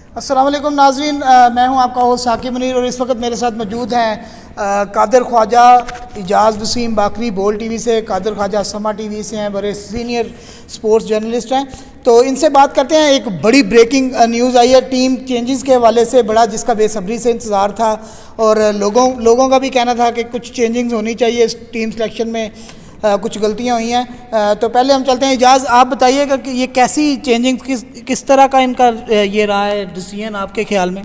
अस्सलाम वालेकुम नाज़रीन, मैं हूं आपका होस्ट साकिब मुनीर और इस वक्त मेरे साथ मौजूद हैं कादिर ख्वाजा, इजाज़ वसीम बाकरी बोल टीवी से, कादिर ख्वाजा समा टीवी से हैं, बड़े सीनियर स्पोर्ट्स जर्नलिस्ट हैं। तो इनसे बात करते हैं। एक बड़ी ब्रेकिंग न्यूज़ आई है टीम चेंजेस के हवाले से, बड़ा जिसका बेसब्री से इंतज़ार था और लोगों का भी कहना था कि कुछ चेंजिंग्स होनी चाहिए इस टीम सिलेक्शन में, कुछ गलतियां हुई हैं। तो पहले हम चलते हैं, इजाज़ आप बताइएगा कि ये कैसी चेंजिंग किस तरह का इनका ये रहा है डिसीजन आपके ख्याल में?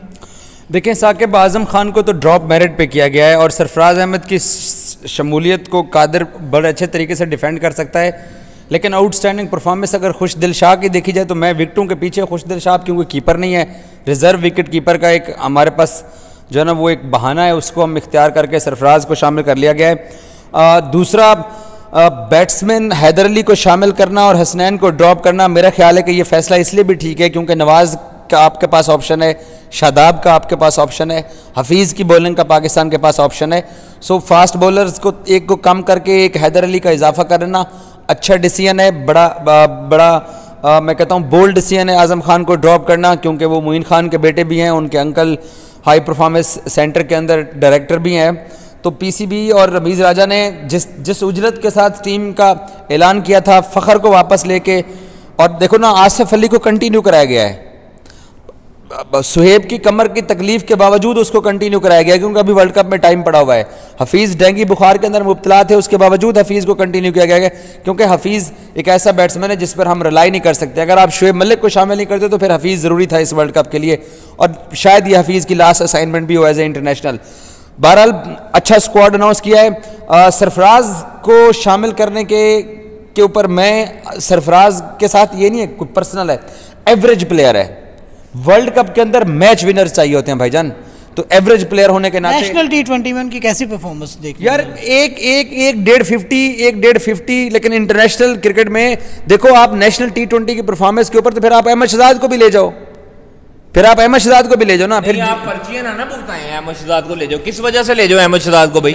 देखें, साकिब आज़म खान को तो ड्रॉप मेरिट पे किया गया है और सरफराज अहमद की शमूलियत को कादिर बड़े अच्छे तरीके से डिफेंड कर सकता है, लेकिन आउटस्टैंडिंग परफॉर्मेंस अगर खुशदिल शाह की देखी जाए तो मैं विकेटों के पीछे खुशदिल शाह, क्योंकि कीपर नहीं है, रिजर्व विकेट कीपर का एक हमारे पास जो है ना वो एक बहाना है, उसको हम इख्तियार करके सरफराज को शामिल कर लिया गया है। दूसरा, बैट्समैन हैदर अली को शामिल करना और हसनैन को ड्रॉप करना, मेरा ख्याल है कि ये फैसला इसलिए भी ठीक है क्योंकि नवाज़ का आपके पास ऑप्शन है, शादाब का आपके पास ऑप्शन है, हफीज़ की बॉलिंग का पाकिस्तान के पास ऑप्शन है। सो फास्ट बॉलर्स को एक को कम करके एक हैदर अली का इजाफा करना अच्छा डिसीजन है, बड़ा मैं कहता हूँ बोल्ड डिसीजन है। आज़म खान को ड्रॉप करना, क्योंकि वो मोइन खान के बेटे भी हैं, उनके अंकल हाई परफॉर्मेंस सेंटर के अंदर डायरेक्टर भी हैं। तो पीसीबी और रमीज़ राजा ने जिस उजरत के साथ टीम का ऐलान किया था, फ़खर को वापस लेके, और देखो ना आसिफ अली को कंटिन्यू कराया गया है, सुहेब की कमर की तकलीफ के बावजूद उसको कंटिन्यू कराया गया क्योंकि अभी वर्ल्ड कप में टाइम पड़ा हुआ है। हफीज़ डेंगू बुखार के अंदर मुब्तला थे, उसके बावजूद हफीज़ को कंटिन्यू किया गया क्योंकि हफीज़ एक ऐसा बैट्समैन है जिस पर हम रिलाई नहीं कर सकते। अगर आप शुएब मलिक को शामिल नहीं करते तो फिर हफीज़ ज़रूरी था इस वर्ल्ड कप के लिए, और शायद ये हफीज़ की लास्ट असाइनमेंट भी हो एज ए इंटरनेशनल। बहरहाल अच्छा स्क्वाड अनाउंस किया है। सरफराज को शामिल करने के ऊपर मैं सरफराज के साथ ये नहीं है कोई पर्सनल है, एवरेज प्लेयर है। वर्ल्ड कप के अंदर मैच विनर्स चाहिए होते हैं भाईजान, तो एवरेज प्लेयर होने के नाते नेशनल T20 में उनकी कैसी परफॉर्मेंस देखी यार, एक 150, लेकिन इंटरनेशनल क्रिकेट में देखो आप नेशनल T20 की परफॉर्मेंस के ऊपर तो फिर आप अहमद शहजाद को भी ले जाओ, फिर आप अहमद शहजाद को भी ले जाओ ना, फिर आप पर्चियां ना भुगताएं, अहमद शहजाद को ले जाओ। किस वजह से ले जाओ अहमद शहजाद को भाई,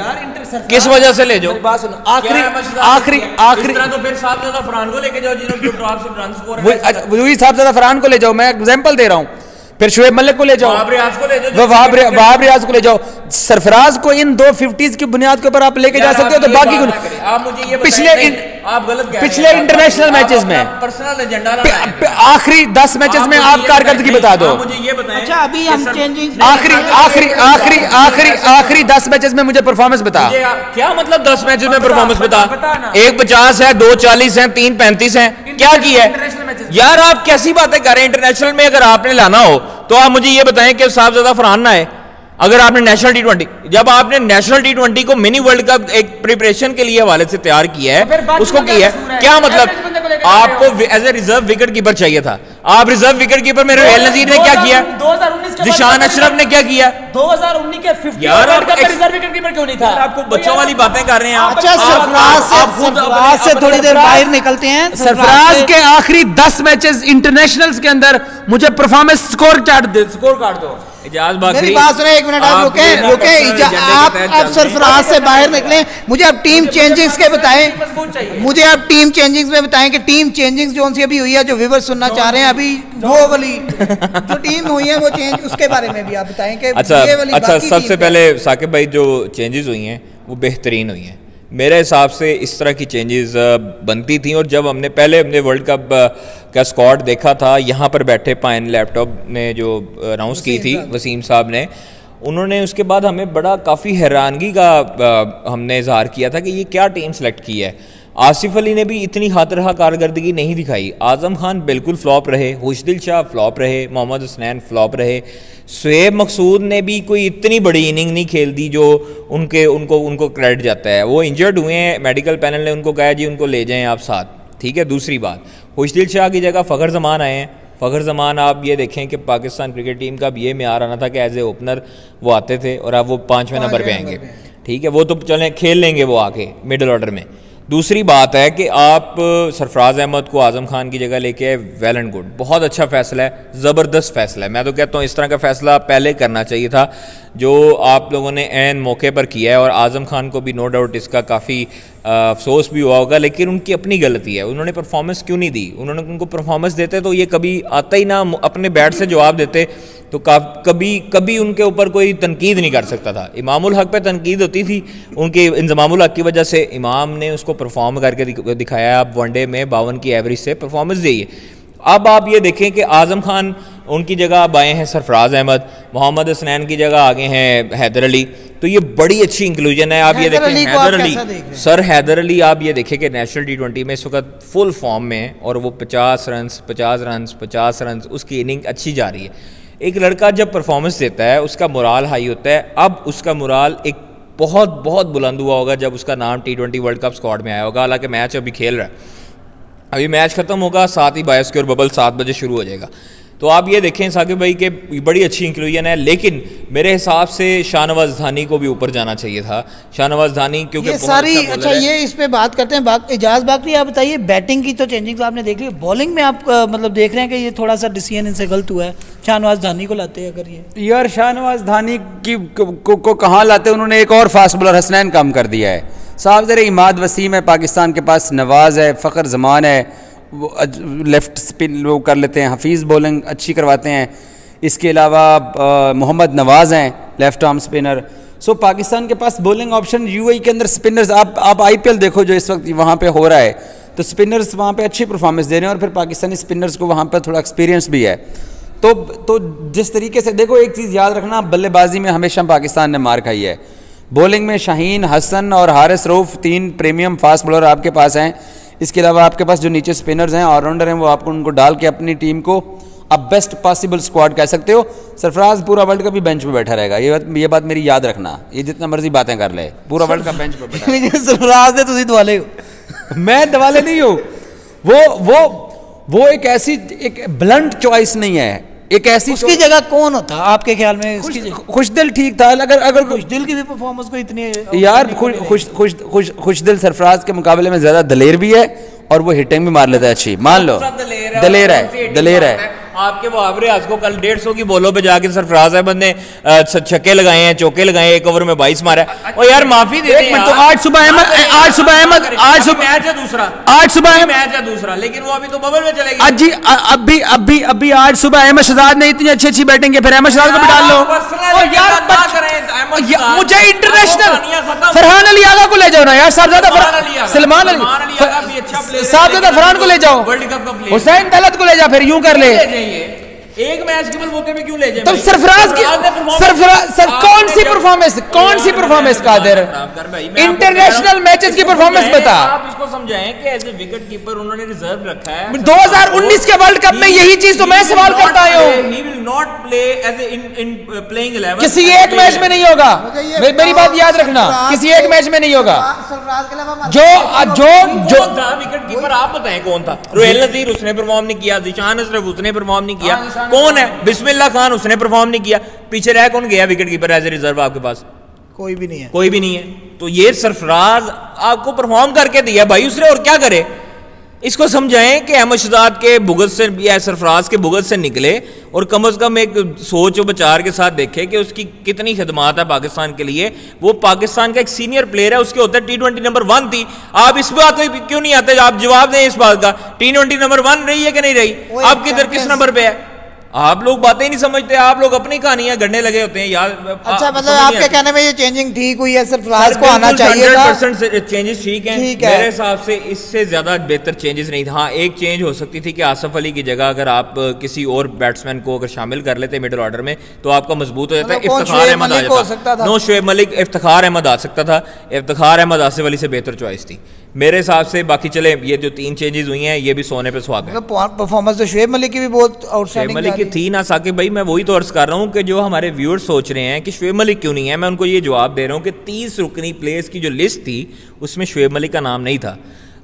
किस वजह से ले जाओ? बात सुनो, आखिरी तो फिर साहब ज़्यादा फरहान को लेके जाओ जिन्होंने टॉप से रन स्कोर है, वही साहब ज़्यादा फरहान को ले जाओ, मैं एग्जांपल दे रहा हूं। फिर शुएब मलिक को ले जाओ, वहाब रियाज को ले जाओ। सरफराज को इन 2 50s की बुनियाद के ऊपर आप लेके जा सकते हो, तो बाकी आप मुझे ये पिछले इंटरनेशनल मैचेस में पर्सनल एजेंडा आखिरी 10 मैचेस में आप कारकर्दगी बता दो। मुझे ये बताएं, अच्छा अभी हम चेंजिंग आखिरी 10 मैचेस में मुझे परफॉर्मेंस बता। क्या मतलब 10 मैचेस में परफॉर्मेंस बता? 1 50 है, 2 40 है, 3 35 है, क्या किया है यार? आप कैसी बातें कर रहे हैं? इंटरनेशनल में अगर आपने लाना हो तो आप मुझे ये बताएं कि साहब ज़्यादा फरहान ना है। अगर आपने नेशनल T20, जब आपने नेशनल T20 को मिनी वर्ल्ड कप एक प्रिपरेशन के लिए हवाले से तैयार किया है, उसको किया है, क्या मतलब आपको as a reserve wicket keeper चाहिए था? आप रिजर्व विकेट कीपर में रेल नजीर ने क्या किया? 2019 जिशान अशरफ ने क्या किया? 2019 के 50 यार रिजर्व विकेट कीपर क्यों नहीं था? आपको बच्चों वाली बातें कर रहे हैं आप। अच्छा, सरफराज से थोड़ी देर बाहर निकलते हैं। सरफराज के आखिरी 10 मैचेस इंटरनेशनल्स के अंदर मुझे परफॉर्मेंस स्कोर कार्ड दो। मेरी बात सुने, 1 मिनट आप रुके। आप सरफराज से बाहर निकलें, मुझे अब टीम चेंजिंग्स के बताएं, मुझे अब टीम चेंजिंग्स में बताएं कि टीम चेंजिंग्स जो उनसे अभी हुई है, जो व्यूअर्स सुनना चाह रहे हैं, अभी वो वाली जो टीम हुई है वो चेंज, उसके बारे में भी आप बताएं कि अच्छा सबसे पहले साकिब भाई, जो चेंजेस हुई हैं वो बेहतरीन हुई हैं मेरे हिसाब से। इस तरह की चेंजेस बनती थी, और जब हमने वर्ल्ड कप का स्क्वाड देखा था, यहाँ पर बैठे पाइन लैपटॉप ने जो अनाउंस की थी वसीम साहब ने, उन्होंने उसके बाद हमें बड़ा काफ़ी हैरानगी का हमने इजहार किया था कि ये क्या टीम सेलेक्ट की है। आसिफ अली ने भी इतनी हाथरहा कारकर्दगी नहीं दिखाई, आज़म खान बिल्कुल फ्लॉप रहे, खुशदिल शाह फ्लॉप रहे, मोहम्मद हसनैन फ्लॉप रहे, शुएब मकसूद ने भी कोई इतनी बड़ी इनिंग नहीं खेल दी जो उनको क्रेडिट जाता है। वो इंजर्ड हुए हैं, मेडिकल पैनल ने उनको कहा जी उनको ले जाएं आप साथ, ठीक है। दूसरी बात, खुशदिल शाह की जगह फ़खर ज़मान आए हैं। फ़खर ज़मान आप ये देखें कि पाकिस्तान क्रिकेट टीम का अब ये म्यार आना था कि एज ए ओपनर वो आते थे और अब वो 5वें नंबर पे आएंगे, ठीक है। वो तो चलें खेल लेंगे वो आके मिडिल ऑर्डर में। दूसरी बात है कि आप सरफराज अहमद को आज़म खान की जगह लेके आए, वेल एंड गुड, बहुत अच्छा फ़ैसला है, ज़बरदस्त फ़ैसला है। मैं तो कहता हूँ इस तरह का फ़ैसला पहले करना चाहिए था जो आप लोगों ने ऐन मौके पर किया है, और आज़म खान को भी नो डाउट इसका काफ़ी अफसोस भी हुआ होगा, लेकिन उनकी अपनी गलती है, उन्होंने परफॉर्मेंस क्यों नहीं दी। उन्होंने उनको परफॉर्मेंस देते तो ये कभी आता ही ना, अपने बैट से जवाब देते तो कभी उनके ऊपर कोई तनकीद नहीं कर सकता था। इमामुल हक पे तनकीद होती थी उनके इंजमामुल हक की वजह से, इमाम ने उसको परफॉर्म करके दिखाया। अब वनडे में 52 की एवरेज से परफॉर्मेंस दी है। अब आप ये देखें कि आज़म खान उनकी जगह अब आए हैं सरफराज अहमद, मोहम्मद हसनैन की जगह आगे हैं हैदर अली, तो ये बड़ी अच्छी इंक्लूजन है। आप ये देखें हैदर अली, सर हैदर अली आप ये देखें कि नेशनल T20 में इस वक्त फुल फॉर्म में है और वो 50 रन उसकी इनिंग अच्छी जा रही है। एक लड़का जब परफॉर्मेंस देता है उसका मोराल हाई होता है। अब उसका मोराल एक बहुत बुलंद हुआ होगा जब उसका नाम T20 वर्ल्ड कप स्क्वाड में आया होगा। हालांकि मैच अभी खेल रहा है, अभी मैच खत्म होगा, 7 ही 22 की और बबल 7 बजे शुरू हो जाएगा। तो आप ये देखें साकिब भाई के बड़ी अच्छी इंक्लूजन है, लेकिन मेरे हिसाब से शाहनवाज धानी को भी ऊपर जाना चाहिए था। शाहनवाज धानी क्योंकि सारी अच्छा ये इस पे बात करते हैं। इजाज बाकरी आप बताइए, बैटिंग की तो चेंजिंग आपने देख ली, बॉलिंग में आप मतलब देख रहे हैं कि ये थोड़ा सा डिसीजन इनसे गलत हुआ है, शाहनवाज धानी को लाते हैं अगर ये यार शाहनवाज धानी को कहाँ लाते, उन्होंने एक और फास्ट बॉलर हसनैन कम कर दिया है साहब। ज़रा इमाद वसीम है पाकिस्तान के पास, नवाज़ है, फ़खर जमान है, वो लेफ़्ट स्पिन वो कर लेते हैं, हफीज़ बॉलिंग अच्छी करवाते हैं। इसके अलावा मोहम्मद नवाज़ हैं लेफ़्ट आर्म स्पिनर। सो पाकिस्तान के पास बॉलिंग ऑप्शन यूएई के अंदर स्पिनर्स, आप आईपीएल देखो जो इस वक्त वहाँ पे हो रहा है, तो स्पिनर्स वहाँ पे अच्छी परफॉर्मेंस दे रहे हैं और फिर पाकिस्तानी स्पिनर्स को वहाँ पर थोड़ा एक्सपीरियंस भी है। तो जिस तरीके से देखो, एक चीज़ याद रखना, बल्लेबाजी में हमेशा पाकिस्तान ने मार खाई है। बॉलिंग में शाहीन, हसन और Haris Rauf 3 premium fast bowler आपके पास हैं। इसके अलावा आपके पास जो नीचे स्पिनर्स हैं, ऑलराउंडर हैं, वो आपको उनको डाल के अपनी टीम को आप बेस्ट पॉसिबल स्क्वाड कह सकते हो। सरफराज पूरा वर्ल्ड कप भी बेंच पे बैठा रहेगा, ये बात मेरी याद रखना। ये जितना मर्जी बातें कर ले, पूरा वर्ल्ड कप बेंच पे बैठा। सरफराज ने तुझे दवाले हो मैं दवाले नहीं हूँ। वो एक ऐसी एक ब्लंट चॉइस नहीं है, एक ऐसी उसकी जगह कौन होता आपके ख्याल में? खुशदिल ठीक था। अगर खुशदिल की भी परफॉर्मेंस को इतनी यार खुशदिल सरफराज के मुकाबले में ज्यादा दलेर भी है और वो हिटिंग भी मार लेता है अच्छी, मान लो दलेर है। आपके मुहावरे आज को कल 150 की बॉलों पे जाके सरफराज अहमद ने छक्के लगाए हैं, चौके लगाए, एक ओवर में 22 मारा। और यार माफी दे दें, तो आज सुबह अहमद मैच है दूसरा, लेकिन वो अभी तो बबल में चले गए। अभी आज सुबह अहमद शहजाद ने इतनी अच्छी बैटिंग की, फिर अहमद शहजाद को भी डाल लो। मुझे इंटरनेशनल फरहान अली आगा को ले जाओ ना यार, सलमान अली, साहबजादा फरहान को ले जाओ, हुसैन दौलत को ले जाओ, फिर यूं कर ले। एक मैच केवल मौके में क्यों ले जाए? तो सरफराज कौन सी परफॉर्मेंस कादिर, इंटरनेशनल मैचेस की परफॉर्मेंस बता। आप इसको समझाएं कि एज ए विकेट कीपर उन्होंने रिजर्व रखा है। 2019 के वर्ल्ड कप में यही चीज तो मैं सवाल करता हूं। He will not play as in playing 11 किसी एक मैच में नहीं होगा, मेरी बात याद रखना, किसी एक मैच में नहीं होगा। जो विकेट कीपर आप बताएं कौन था? रोहेल नजीर, उसने परफॉर्म नहीं किया। जिशान अशरफ, उसने परफॉर्म नहीं किया। कौन है? बिस्मिल्लाह खान, उसने परफॉर्म नहीं किया। पीछे रह कौन गया wicket keeper as a reserve आपके पास? कोई भी नहीं है। तो ये सरफराज आपको परफॉर्म करके दिया भाई, उसने और क्या करे? इसको समझाएं कि अहमद शहजाद के भुगत से या सरफराज के भुगत से निकले और कम से कम एक सोच और विचार के साथ देखे कि उसकी कितनी खिदमात है पाकिस्तान के लिए। वो पाकिस्तान का एक सीनियर प्लेयर है, उसके होता है T20 नंबर 1 थी। आप इस बात को क्यों नहीं आते? आप जवाब दें इस बात का, T20 नंबर 1 रही है कि नहीं रही? आप किस नंबर पे है? आप लोग बातें ही नहीं समझते, आप लोग अपनी कहानियां गढ़ने लगे होते हैं यार। अच्छा, मतलब आपके कहने में ये चेंजिंग ठीक हुई है, सरफराज को आना चाहिए था। 100% चेंजेस ठीक हैं मेरे हिसाब से, इससे ज्यादा बेहतर चेंजेस नहीं था। हाँ, एक चेंज हो सकती थी कि आसफ अली की जगह अगर आप किसी और बैट्समैन को अगर शामिल कर लेते मिडिल ऑर्डर में तो आपका मजबूत हो जाता है। इफ्तिखार अहमद आ जाता, नो शुएब मलिक, इफ्तिखार अहमद आ सकता था। इफ्तिखार अहमद आसिफ अली से बेहतर चॉइस थी मेरे हिसाब से। बाकी चले, ये जो 3 चेंजेस हुई हैं ये भी सोने पे सुहागा है। परफॉर्मेंस तो शुएब मलिक की भी बहुत आउटस्टैंडिंग मलिक की थी ना साकिब भाई। मैं वही तो अर्ज कर रहा हूँ कि जो हमारे व्यूअर्स सोच रहे हैं कि शुएब मलिक क्यों नहीं है, मैं उनको ये जवाब दे रहा हूँ कि 30 रुकनी प्लेयर्स की जो लिस्ट थी उसमें शुएब मलिक का नाम नहीं था।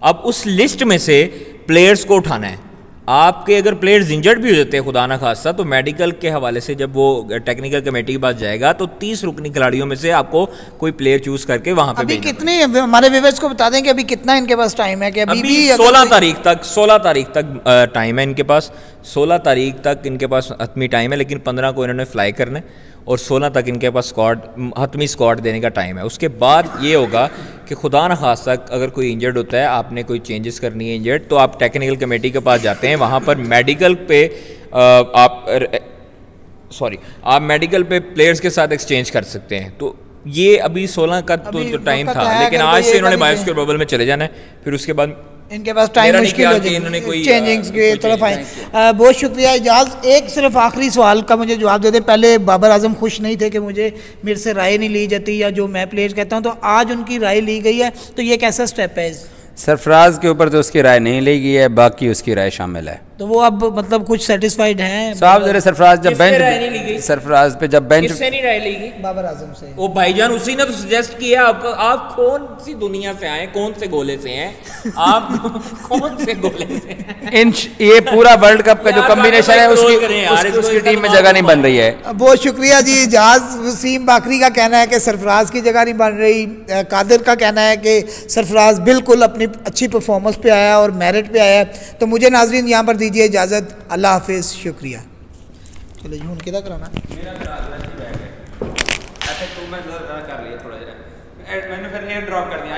अब उस लिस्ट में से प्लेयर्स को उठाना है। आपके अगर प्लेयर्स इंजर्ड भी हो जाते हैं खुदा ना खास्ता, तो मेडिकल के हवाले से जब वो टेक्निकल कमेटी के पास जाएगा तो 30 रुकनी खिलाड़ियों में से आपको कोई प्लेयर चूज करके वहां पे अभी कितने हमारे व्यूअर्स को बता दें कि अभी कितना इनके पास टाइम है? कि अभी 16 तारीख तक टाइम है इनके पास। 16 तारीख तक इनके पास हतमी टाइम है, लेकिन 15 को इन्होंने फ्लाई करना है और 16 तक इनके पास हतमी स्क्वाड देने का टाइम है। उसके बाद ये होगा कि खुदा न खास्ता अगर कोई इंजर्ड होता है, आपने कोई चेंजेस करनी है इंजर्ड, तो आप टेक्निकल कमेटी के पास जाते हैं, वहाँ पर मेडिकल पे आप मेडिकल पे प्लेयर्स के साथ एक्सचेंज कर सकते हैं। तो ये अभी 16 का तो टाइम था, लेकिन आज से इन्होंने बायोस्क्योर बबल में चले जाना है, फिर उसके बाद इनके पास टाइम मुश्किल हो जाएगी चेंजिंग्स की तरफ आए। बहुत शुक्रिया इजाज़। एक सिर्फ आखिरी सवाल का मुझे जवाब दे दें। पहले बाबर आजम खुश नहीं थे कि मेरे से राय नहीं ली जाती या जो मैं प्लेयर्स कहता हूँ, तो आज उनकी राय ली गई है, तो ये कैसा स्टेप है? सरफराज के ऊपर तो उसकी राय नहीं ली गई है, बाकी उसकी राय शामिल है। तो वो अब मतलब कुछ सेटिस्फाइड हैं साहब? जरा सरफराज जब बेंच सरफराज पे जब बेंच किससे नहीं राय लेगी? बाबर आजम से। ओ भाईजान, उसी ने तो सजेस्ट किया आपको। आप कौन सी दुनिया से आए, कौन से गोले से हैं आप? कौन से गोले से हैं? ये पूरा वर्ल्ड कप का जो कॉम्बिनेशन है उसकी टीम में जगह नहीं बन रही है। बहुत शुक्रिया जी। इजाज़ वसीम बाकरी का कहना है कि सरफराज की जगह नहीं बन रही। कादिर का कहना है कि सरफराज बिल्कुल अपनी अच्छी परफॉर्मेंस पे आया और मेरिट पे आया। तो मुझे नाजरीन यहाँ पर दीजिए इजाज़त। अल्लाह हाफिज़, शुक्रिया। चलो यूँ किधर कराना मैंने फिर एयर ड्रॉप कर दिया।